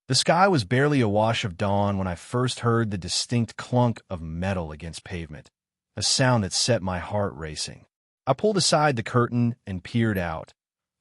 The sky was barely a wash of dawn when I first heard the distinct clunk of metal against pavement, a sound that set my heart racing. I pulled aside the curtain and peered out,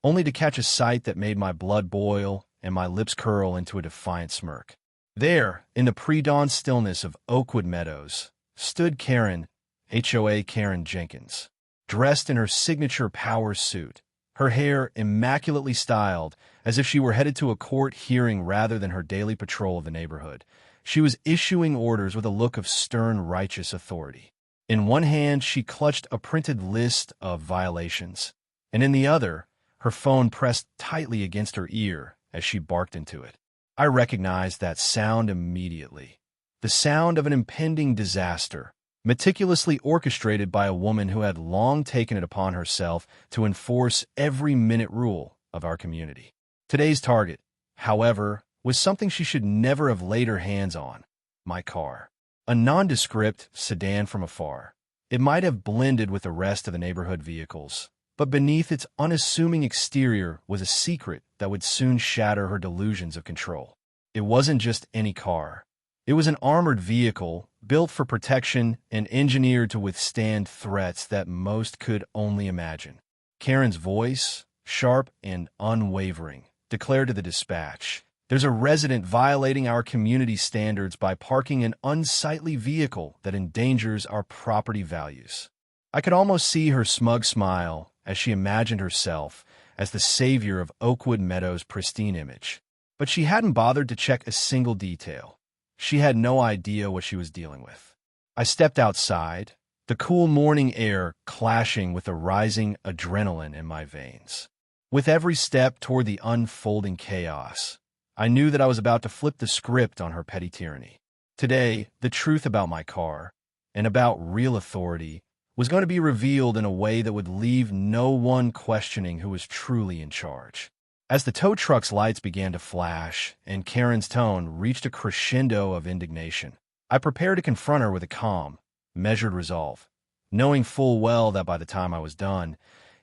only to catch a sight that made my blood boil and my lips curl into a defiant smirk. There, in the pre-dawn stillness of Oakwood Meadows, stood Karen, HOA Karen Jenkins, dressed in her signature power suit, her hair immaculately styled, as if she were headed to a court hearing rather than her daily patrol of the neighborhood. She was issuing orders with a look of stern, righteous authority. In one hand, she clutched a printed list of violations, and in the other, her phone pressed tightly against her ear as she barked into it. I recognized that sound immediately. The sound of an impending disaster, meticulously orchestrated by a woman who had long taken it upon herself to enforce every minute rule of our community. Today's target, however, was something she should never have laid her hands on: my car. A nondescript sedan from afar. It might have blended with the rest of the neighborhood vehicles, but beneath its unassuming exterior was a secret that would soon shatter her delusions of control. It wasn't just any car. It was an armored vehicle, built for protection and engineered to withstand threats that most could only imagine. Karen's voice, sharp and unwavering, declared to the dispatch, "There's a resident violating our community standards by parking an unsightly vehicle that endangers our property values." I could almost see her smug smile as she imagined herself as the savior of Oakwood Meadows' pristine image. But she hadn't bothered to check a single detail. She had no idea what she was dealing with. I stepped outside, the cool morning air clashing with the rising adrenaline in my veins. With every step toward the unfolding chaos, I knew that I was about to flip the script on her petty tyranny. Today, the truth about my car, and about real authority, was going to be revealed in a way that would leave no one questioning who was truly in charge. As the tow truck's lights began to flash and Karen's tone reached a crescendo of indignation, I prepared to confront her with a calm, measured resolve, knowing full well that by the time I was done,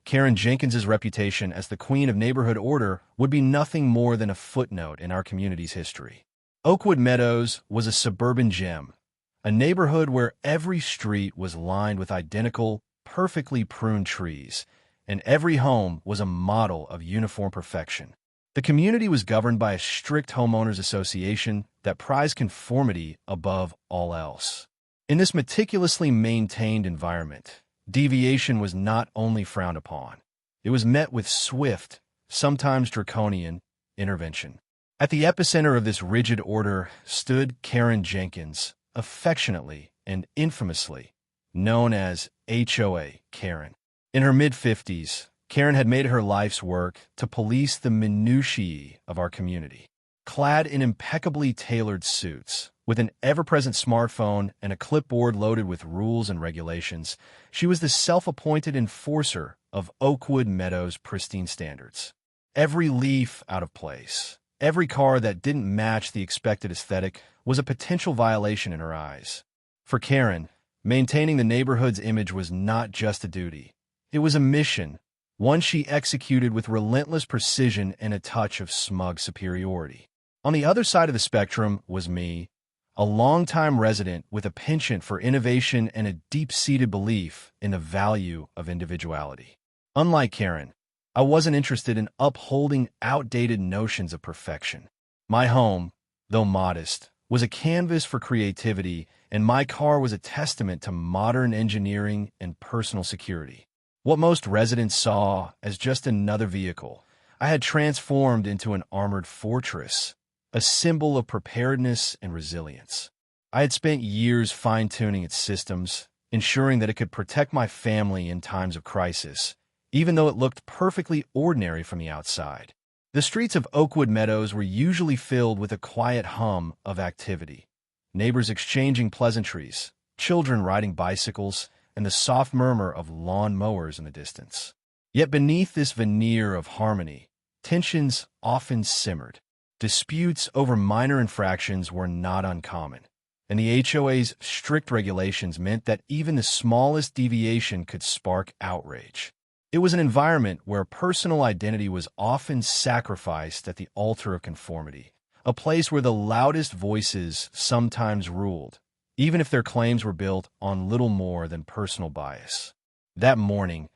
Karen Jenkins's reputation as the queen of neighborhood order would be nothing more than a footnote in our community's history. Oakwood Meadows was a suburban gem, a neighborhood where every street was lined with identical, perfectly pruned trees, and every home was a model of uniform perfection. The community was governed by a strict homeowners association that prized conformity above all else. In this meticulously maintained environment, deviation was not only frowned upon, it was met with swift, sometimes draconian, intervention. At the epicenter of this rigid order stood Karen Jenkins, affectionately and infamously known as HOA Karen. In her mid-50s, Karen had made her life's work to police the minutiae of our community. Clad in impeccably tailored suits, with an ever-present smartphone and a clipboard loaded with rules and regulations, she was the self-appointed enforcer of Oakwood Meadows' pristine standards. Every leaf out of place, every car that didn't match the expected aesthetic was a potential violation in her eyes. For Karen, maintaining the neighborhood's image was not just a duty. It was a mission, one she executed with relentless precision and a touch of smug superiority. On the other side of the spectrum was me, a longtime resident with a penchant for innovation and a deep-seated belief in the value of individuality. Unlike Karen, I wasn't interested in upholding outdated notions of perfection. My home, though modest, was a canvas for creativity, and my car was a testament to modern engineering and personal security. What most residents saw as just another vehicle, I had transformed into an armored fortress, a symbol of preparedness and resilience. I had spent years fine-tuning its systems, ensuring that it could protect my family in times of crisis, even though it looked perfectly ordinary from the outside. The streets of Oakwood Meadows were usually filled with a quiet hum of activity, neighbors exchanging pleasantries, children riding bicycles, and the soft murmur of lawn mowers in the distance. Yet beneath this veneer of harmony, tensions often simmered. Disputes over minor infractions were not uncommon, and the HOA's strict regulations meant that even the smallest deviation could spark outrage. It was an environment where personal identity was often sacrificed at the altar of conformity, a place where the loudest voices sometimes ruled, even if their claims were built on little more than personal bias. That morning,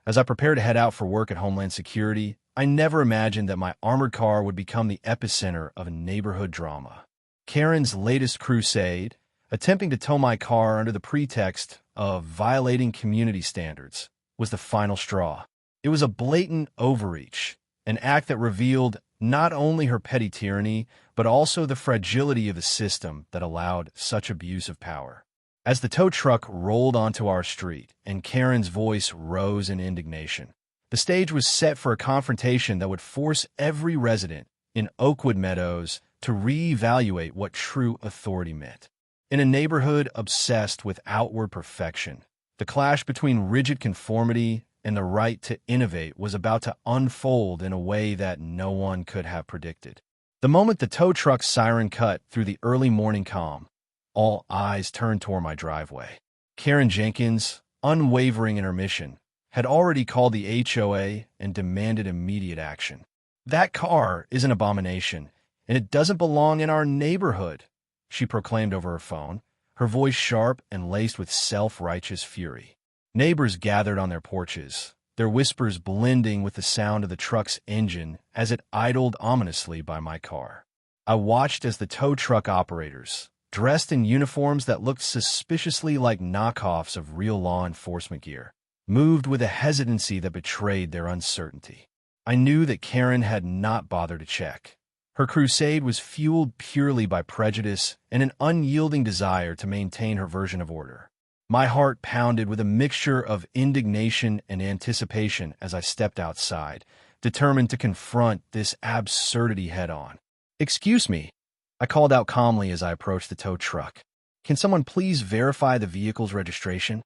as I prepared to head out for work at Homeland Security, I never imagined that my armored car would become the epicenter of a neighborhood drama. Karen's latest crusade, attempting to tow my car under the pretext of violating community standards, was the final straw. It was a blatant overreach, an act that revealed not only her petty tyranny, but also the fragility of the system that allowed such abuse of power. As the tow truck rolled onto our street and Karen's voice rose in indignation, the stage was set for a confrontation that would force every resident in Oakwood Meadows to reevaluate what true authority meant. In a neighborhood obsessed with outward perfection, the clash between rigid conformity and the right to innovate was about to unfold in a way that no one could have predicted. The moment the tow truck's siren cut through the early morning calm, all eyes turned toward my driveway. Karen Jenkins, unwavering in her mission, had already called the HOA and demanded immediate action. "That car is an abomination, and it doesn't belong in our neighborhood," she proclaimed over her phone, her voice sharp and laced with self-righteous fury. Neighbors gathered on their porches, their whispers blending with the sound of the truck's engine as it idled ominously by my car. I watched as the tow truck operators, dressed in uniforms that looked suspiciously like knockoffs of real law enforcement gear, moved with a hesitancy that betrayed their uncertainty. I knew that Karen had not bothered to check. Her crusade was fueled purely by prejudice and an unyielding desire to maintain her version of order. My heart pounded with a mixture of indignation and anticipation as I stepped outside, determined to confront this absurdity head-on. "Excuse me," I called out calmly as I approached the tow truck. "Can someone please verify the vehicle's registration?"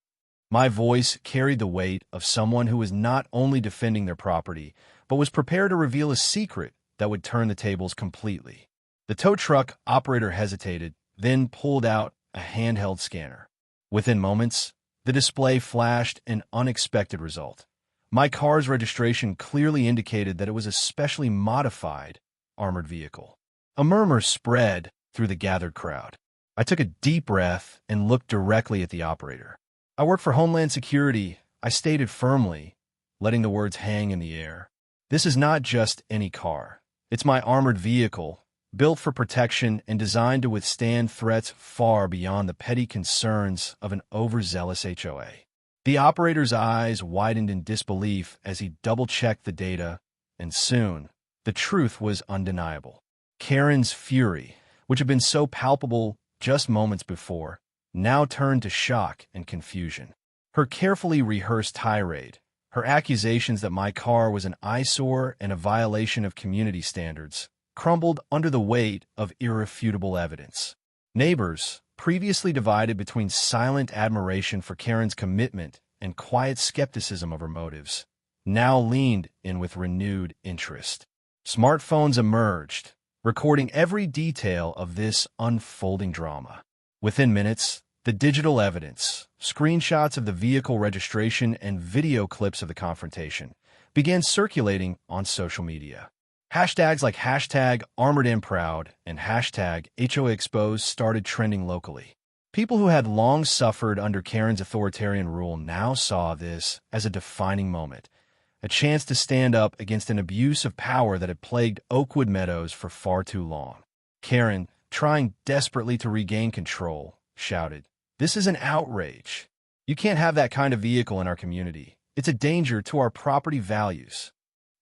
My voice carried the weight of someone who was not only defending their property, but was prepared to reveal a secret that would turn the tables completely. The tow truck operator hesitated, then pulled out a handheld scanner. Within moments, the display flashed an unexpected result. My car's registration clearly indicated that it was a specially modified armored vehicle. A murmur spread through the gathered crowd. I took a deep breath and looked directly at the operator. "I work for Homeland Security," I stated firmly, letting the words hang in the air. "This is not just any car. It's my armored vehicle, built for protection and designed to withstand threats far beyond the petty concerns of an overzealous HOA. The operator's eyes widened in disbelief as he double-checked the data, and soon, the truth was undeniable. Karen's fury, which had been so palpable just moments before, now turned to shock and confusion. Her carefully rehearsed tirade, her accusations that my car was an eyesore and a violation of community standards, crumbled under the weight of irrefutable evidence. Neighbors, previously divided between silent admiration for Karen's commitment and quiet skepticism of her motives, now leaned in with renewed interest. Smartphones emerged, recording every detail of this unfolding drama. Within minutes, the digital evidence, screenshots of the vehicle registration and video clips of the confrontation, began circulating on social media. Hashtags like #ArmoredandProud and #HOAExposed started trending locally. People who had long suffered under Karen's authoritarian rule now saw this as a defining moment, a chance to stand up against an abuse of power that had plagued Oakwood Meadows for far too long. Karen, trying desperately to regain control, shouted, "This is an outrage. You can't have that kind of vehicle in our community. It's a danger to our property values."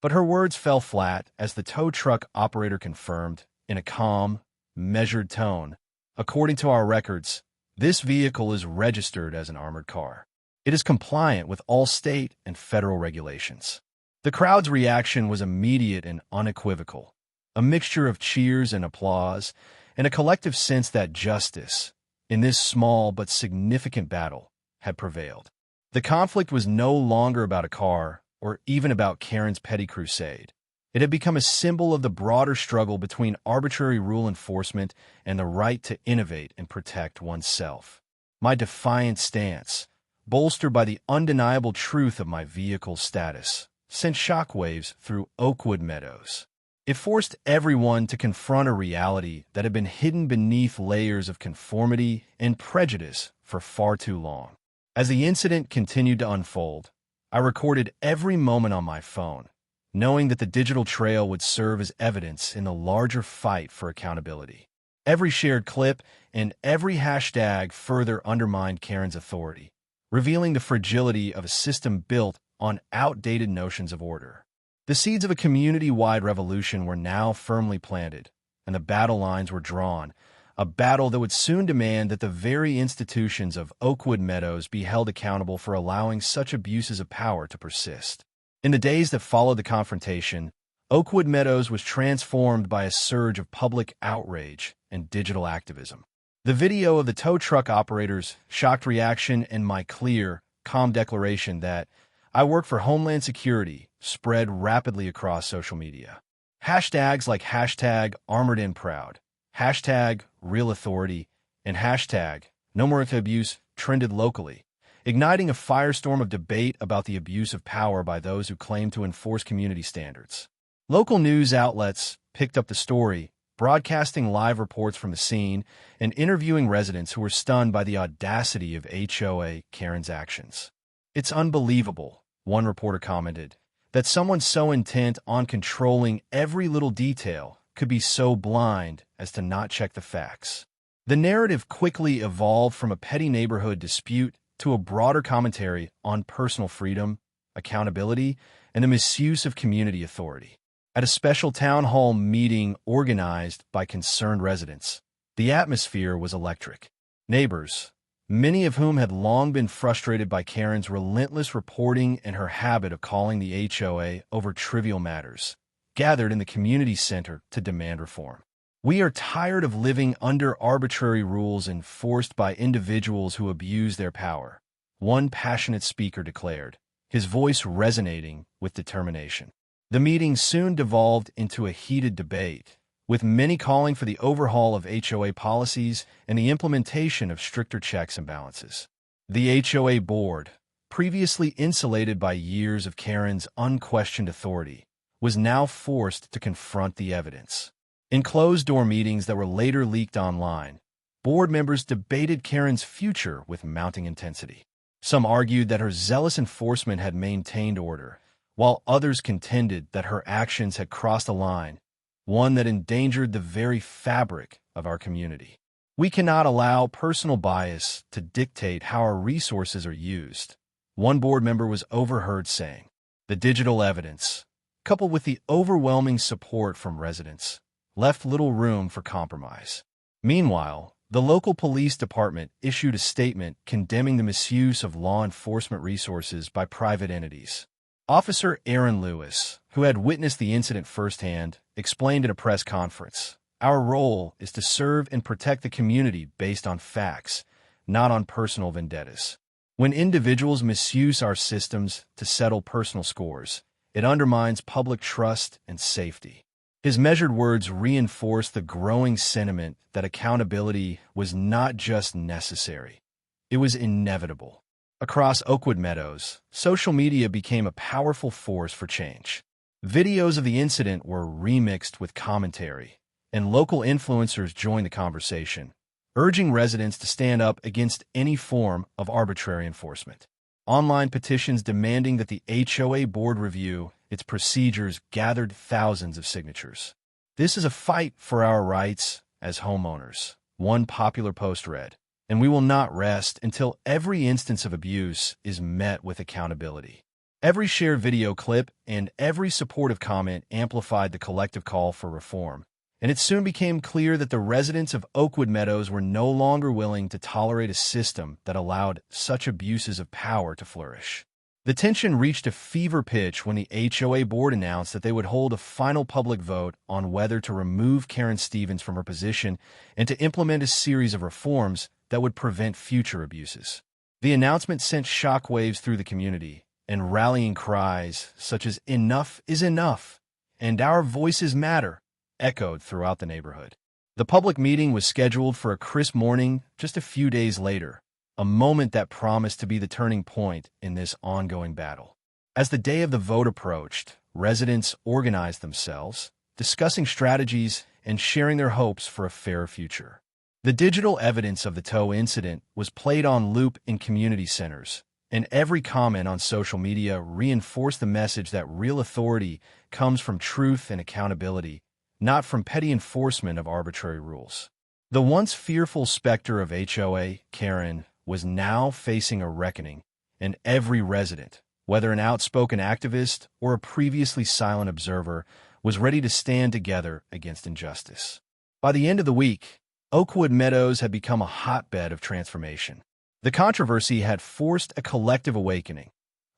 But her words fell flat as the tow truck operator confirmed, in a calm, measured tone, "According to our records, this vehicle is registered as an armored car. It is compliant with all state and federal regulations." The crowd's reaction was immediate and unequivocal, a mixture of cheers and applause, and a collective sense that justice, in this small but significant battle, had prevailed. The conflict was no longer about a car, or even about Karen's petty crusade. It had become a symbol of the broader struggle between arbitrary rule enforcement and the right to innovate and protect oneself. My defiant stance, bolstered by the undeniable truth of my vehicle's status, sent shockwaves through Oakwood Meadows. It forced everyone to confront a reality that had been hidden beneath layers of conformity and prejudice for far too long. As the incident continued to unfold, I recorded every moment on my phone, knowing that the digital trail would serve as evidence in the larger fight for accountability. Every shared clip and every hashtag further undermined Karen's authority, revealing the fragility of a system built on outdated notions of order. The seeds of a community-wide revolution were now firmly planted, and the battle lines were drawn, a battle that would soon demand that the very institutions of Oakwood Meadows be held accountable for allowing such abuses of power to persist. In the days that followed the confrontation, Oakwood Meadows was transformed by a surge of public outrage and digital activism. The video of the tow truck operator's shocked reaction and my clear, calm declaration that I work for Homeland Security spread rapidly across social media. Hashtags like hashtag #ArmoredandProud, hashtag RealAuthority, and hashtag NoMoreAbuse trended locally, igniting a firestorm of debate about the abuse of power by those who claim to enforce community standards. Local news outlets picked up the story, broadcasting live reports from the scene and interviewing residents who were stunned by the audacity of HOA Karen's actions. "It's unbelievable," one reporter commented, "that someone so intent on controlling every little detail could be so blind as to not check the facts." The narrative quickly evolved from a petty neighborhood dispute to a broader commentary on personal freedom, accountability, and the misuse of community authority. At a special town hall meeting organized by concerned residents, the atmosphere was electric. Neighbors, many of whom had long been frustrated by Karen's relentless reporting and her habit of calling the HOA over trivial matters, gathered in the community center to demand reform. "We are tired of living under arbitrary rules enforced by individuals who abuse their power," one passionate speaker declared, his voice resonating with determination. The meeting soon devolved into a heated debate, with many calling for the overhaul of HOA policies and the implementation of stricter checks and balances. The HOA board, previously insulated by years of Karen's unquestioned authority, was now forced to confront the evidence. In closed-door meetings that were later leaked online, board members debated Karen's future with mounting intensity. Some argued that her zealous enforcement had maintained order, while others contended that her actions had crossed a line, one that endangered the very fabric of our community. "We cannot allow personal bias to dictate how our resources are used," one board member was overheard saying. The digital evidence, coupled with the overwhelming support from residents, left little room for compromise. Meanwhile, the local police department issued a statement condemning the misuse of law enforcement resources by private entities. Officer Aaron Lewis, who had witnessed the incident firsthand, explained at a press conference, "Our role is to serve and protect the community based on facts, not on personal vendettas. When individuals misuse our systems to settle personal scores, it undermines public trust and safety." His measured words reinforced the growing sentiment that accountability was not just necessary, it was inevitable. Across Oakwood Meadows, social media became a powerful force for change. Videos of the incident were remixed with commentary, and local influencers joined the conversation, urging residents to stand up against any form of arbitrary enforcement. Online petitions demanding that the HOA board review its procedures gathered thousands of signatures. "This is a fight for our rights as homeowners," one popular post read, "and we will not rest until every instance of abuse is met with accountability." Every shared video clip and every supportive comment amplified the collective call for reform, and it soon became clear that the residents of Oakwood Meadows were no longer willing to tolerate a system that allowed such abuses of power to flourish. The tension reached a fever pitch when the HOA board announced that they would hold a final public vote on whether to remove Karen Stevens from her position and to implement a series of reforms that would prevent future abuses. The announcement sent shockwaves through the community, and rallying cries such as "Enough is enough" and "Our voices matter" echoed throughout the neighborhood. The public meeting was scheduled for a crisp morning just a few days later, a moment that promised to be the turning point in this ongoing battle. As the day of the vote approached, residents organized themselves, discussing strategies and sharing their hopes for a fairer future. The digital evidence of the tow incident was played on loop in community centers, and every comment on social media reinforced the message that real authority comes from truth and accountability, not from petty enforcement of arbitrary rules. The once fearful specter of HOA Karen was now facing a reckoning, and every resident, whether an outspoken activist or a previously silent observer, was ready to stand together against injustice. By the end of the week, Oakwood Meadows had become a hotbed of transformation. The controversy had forced a collective awakening,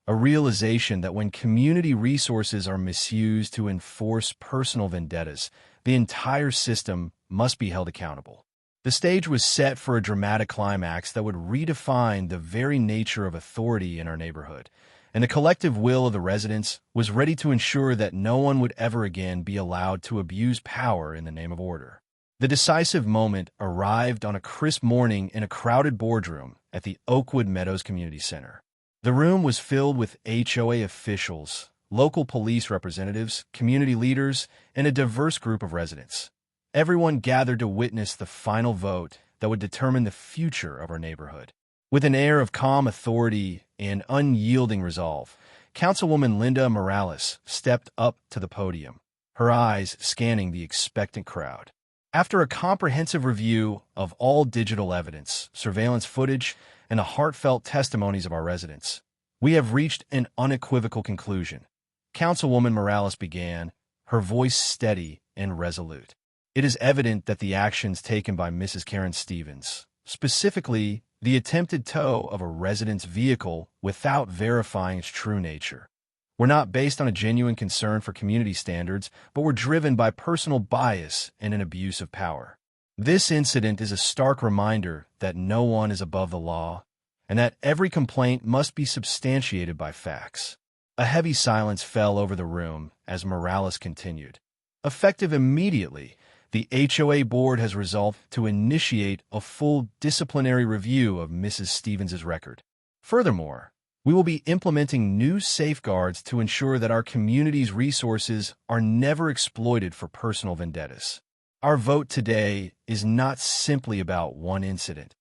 a realization that when community resources are misused to enforce personal vendettas, the entire system must be held accountable. The stage was set for a dramatic climax that would redefine the very nature of authority in our neighborhood, and the collective will of the residents was ready to ensure that no one would ever again be allowed to abuse power in the name of order. The decisive moment arrived on a crisp morning in a crowded boardroom at the Oakwood Meadows Community Center. The room was filled with HOA officials, local police representatives, community leaders, and a diverse group of residents. Everyone gathered to witness the final vote that would determine the future of our neighborhood. With an air of calm authority and unyielding resolve, Councilwoman Linda Morales stepped up to the podium, her eyes scanning the expectant crowd. After a comprehensive review of all digital evidence, surveillance footage, and the heartfelt testimonies of our residents, we have reached an unequivocal conclusion. Councilwoman Morales began, her voice steady and resolute. It is evident that the actions taken by Mrs. Karen Stevens, specifically the attempted tow of a resident's vehicle without verifying its true nature, were not based on a genuine concern for community standards, but were driven by personal bias and an abuse of power. This incident is a stark reminder that no one is above the law, and that every complaint must be substantiated by facts. A heavy silence fell over the room as Morales continued. Effective immediately, the HOA board has resolved to initiate a full disciplinary review of Mrs. Stevens' record. Furthermore, we will be implementing new safeguards to ensure that our community's resources are never exploited for personal vendettas. Our vote today is not simply about one incident.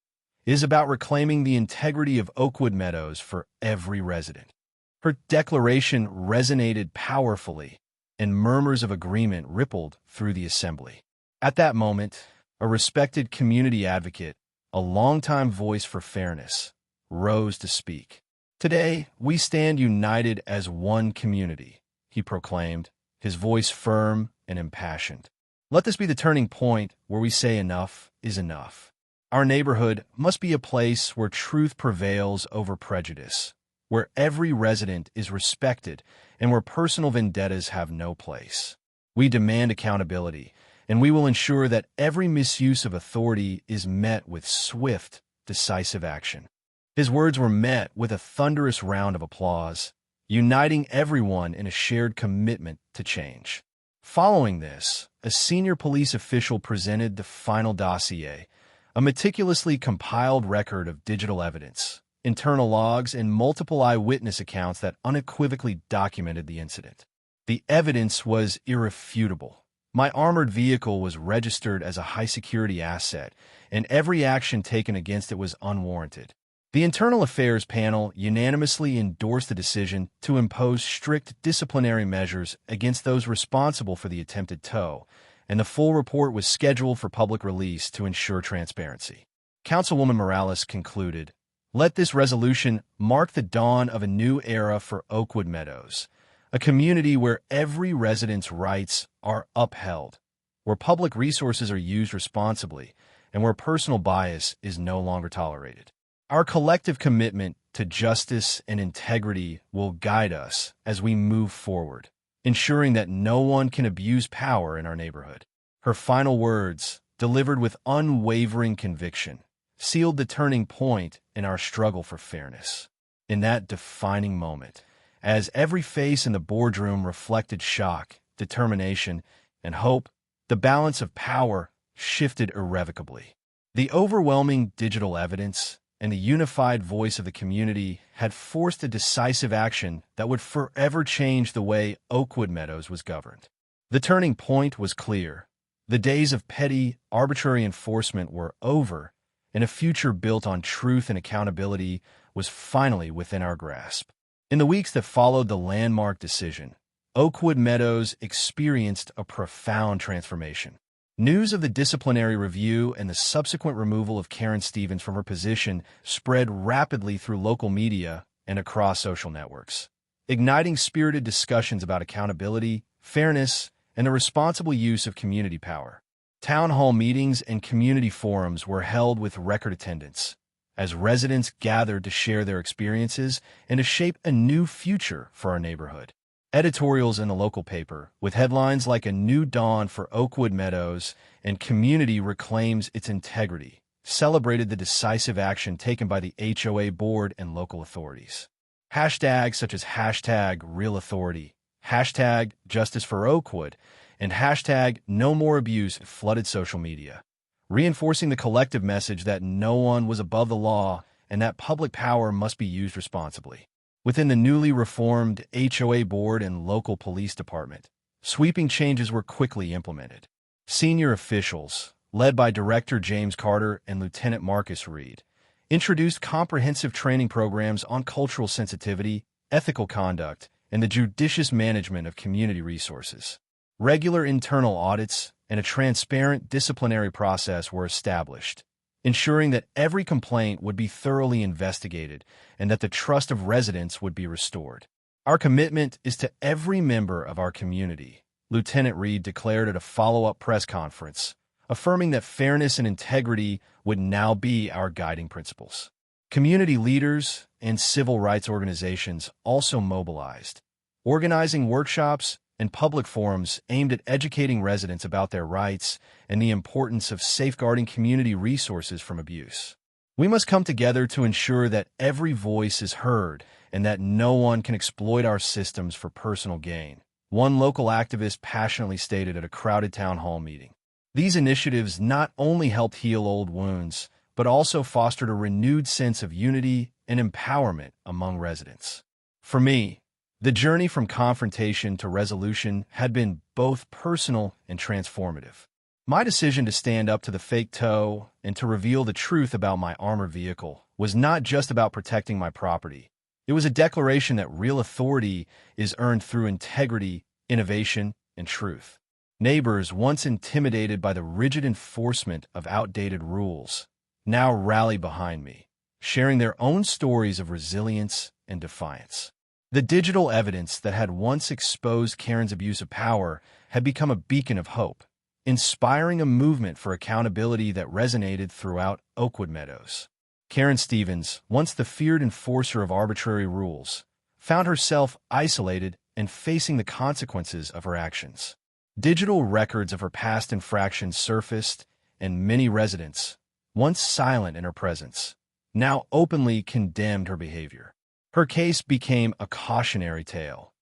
It is about reclaiming the integrity of Oakwood Meadows for every resident. Her declaration resonated powerfully, and murmurs of agreement rippled through the assembly. At that moment, a respected community advocate, a longtime voice for fairness, rose to speak. "Today, we stand united as one community," he proclaimed, his voice firm and impassioned. "Let this be the turning point where we say enough is enough. Our neighborhood must be a place where truth prevails over prejudice, where every resident is respected, and where personal vendettas have no place. We demand accountability, and we will ensure that every misuse of authority is met with swift, decisive action." His words were met with a thunderous round of applause, uniting everyone in a shared commitment to change. Following this, a senior police official presented the final dossier, a meticulously compiled record of digital evidence, internal logs, and multiple eyewitness accounts that unequivocally documented the incident. The evidence was irrefutable. My armored vehicle was registered as a high-security asset, and every action taken against it was unwarranted. The Internal Affairs panel unanimously endorsed the decision to impose strict disciplinary measures against those responsible for the attempted tow, and the full report was scheduled for public release to ensure transparency. Councilwoman Morales concluded, "Let this resolution mark the dawn of a new era for Oakwood Meadows, a community where every resident's rights are upheld, where public resources are used responsibly, and where personal bias is no longer tolerated. Our collective commitment to justice and integrity will guide us as we move forward, ensuring that no one can abuse power in our neighborhood." Her final words, delivered with unwavering conviction, sealed the turning point in our struggle for fairness. In that defining moment, as every face in the boardroom reflected shock, determination, and hope, the balance of power shifted irrevocably. The overwhelming digital evidence and the unified voice of the community had forced a decisive action that would forever change the way Oakwood Meadows was governed. The turning point was clear. The days of petty, arbitrary enforcement were over, and a future built on truth and accountability was finally within our grasp. In the weeks that followed the landmark decision, Oakwood Meadows experienced a profound transformation. News of the disciplinary review and the subsequent removal of Karen Stevens from her position spread rapidly through local media and across social networks, igniting spirited discussions about accountability, fairness, and the responsible use of community power. Town hall meetings and community forums were held with record attendance, as residents gathered to share their experiences and to shape a new future for our neighborhood. Editorials in the local paper, with headlines like "A New Dawn for Oakwood Meadows" and "Community Reclaims Its Integrity," celebrated the decisive action taken by the HOA board and local authorities. Hashtags such as #RealAuthority, #JusticeForOakwood, and #NoMoreAbuse flooded social media, reinforcing the collective message that no one was above the law and that public power must be used responsibly. Within the newly reformed HOA board and local police department, sweeping changes were quickly implemented. Senior officials, led by Director James Carter and Lieutenant Marcus Reed, introduced comprehensive training programs on cultural sensitivity, ethical conduct, and the judicious management of community resources. Regular internal audits and a transparent disciplinary process were established, ensuring that every complaint would be thoroughly investigated and that the trust of residents would be restored. "Our commitment is to every member of our community," Lieutenant Reed declared at a follow-up press conference, affirming that fairness and integrity would now be our guiding principles. Community leaders and civil rights organizations also mobilized, organizing workshops and public forums aimed at educating residents about their rights and the importance of safeguarding community resources from abuse. "We must come together to ensure that every voice is heard and that no one can exploit our systems for personal gain," one local activist passionately stated at a crowded town hall meeting. These initiatives not only helped heal old wounds, but also fostered a renewed sense of unity and empowerment among residents. For me, the journey from confrontation to resolution had been both personal and transformative. My decision to stand up to the fake tow and to reveal the truth about my armored vehicle was not just about protecting my property. It was a declaration that real authority is earned through integrity, innovation, and truth. Neighbors, once intimidated by the rigid enforcement of outdated rules, now rally behind me, sharing their own stories of resilience and defiance. The digital evidence that had once exposed Karen's abuse of power had become a beacon of hope, inspiring a movement for accountability that resonated throughout Oakwood Meadows. Karen Stevens, once the feared enforcer of arbitrary rules, found herself isolated and facing the consequences of her actions. Digital records of her past infractions surfaced, and many residents, once silent in her presence, now openly condemned her behavior. Her case became a cautionary tale,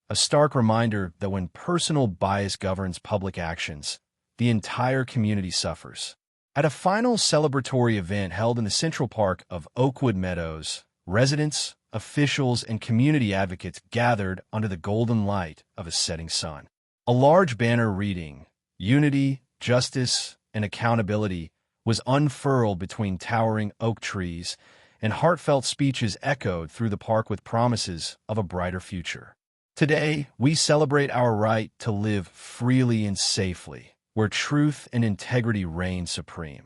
a stark reminder that when personal bias governs public actions, the entire community suffers. At a final celebratory event held in the Central Park of Oakwood Meadows, residents, officials, and community advocates gathered under the golden light of a setting sun. A large banner reading, "Unity, Justice, and Accountability," was unfurled between towering oak trees, and heartfelt speeches echoed through the park with promises of a brighter future. Today, we celebrate our right to live freely and safely, where truth and integrity reign supreme,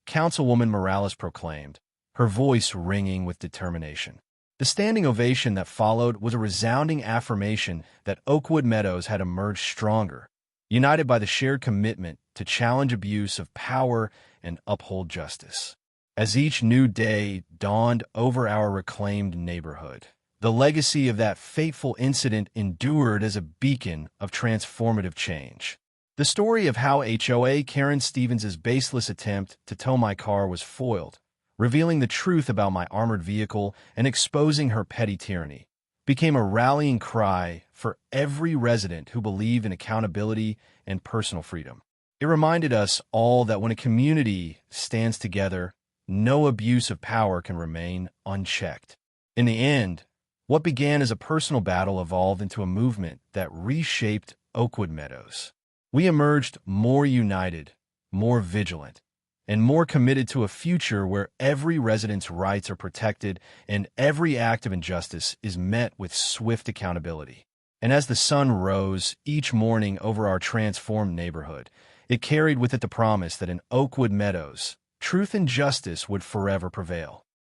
Councilwoman Morales proclaimed, her voice ringing with determination. The standing ovation that followed was a resounding affirmation that Oakwood Meadows had emerged stronger, united by the shared commitment to challenge abuse of power and uphold justice. As each new day dawned over our reclaimed neighborhood, the legacy of that fateful incident endured as a beacon of transformative change. The story of how HOA Karen Stevens' baseless attempt to tow my car was foiled, revealing the truth about my armored vehicle and exposing her petty tyranny, became a rallying cry for every resident who believed in accountability and personal freedom. It reminded us all that when a community stands together, no abuse of power can remain unchecked. In the end, what began as a personal battle evolved into a movement that reshaped Oakwood Meadows. We emerged more united, more vigilant, and more committed to a future where every resident's rights are protected and every act of injustice is met with swift accountability. And as the sun rose each morning over our transformed neighborhood, it carried with it the promise that in Oakwood Meadows, truth and justice would forever prevail.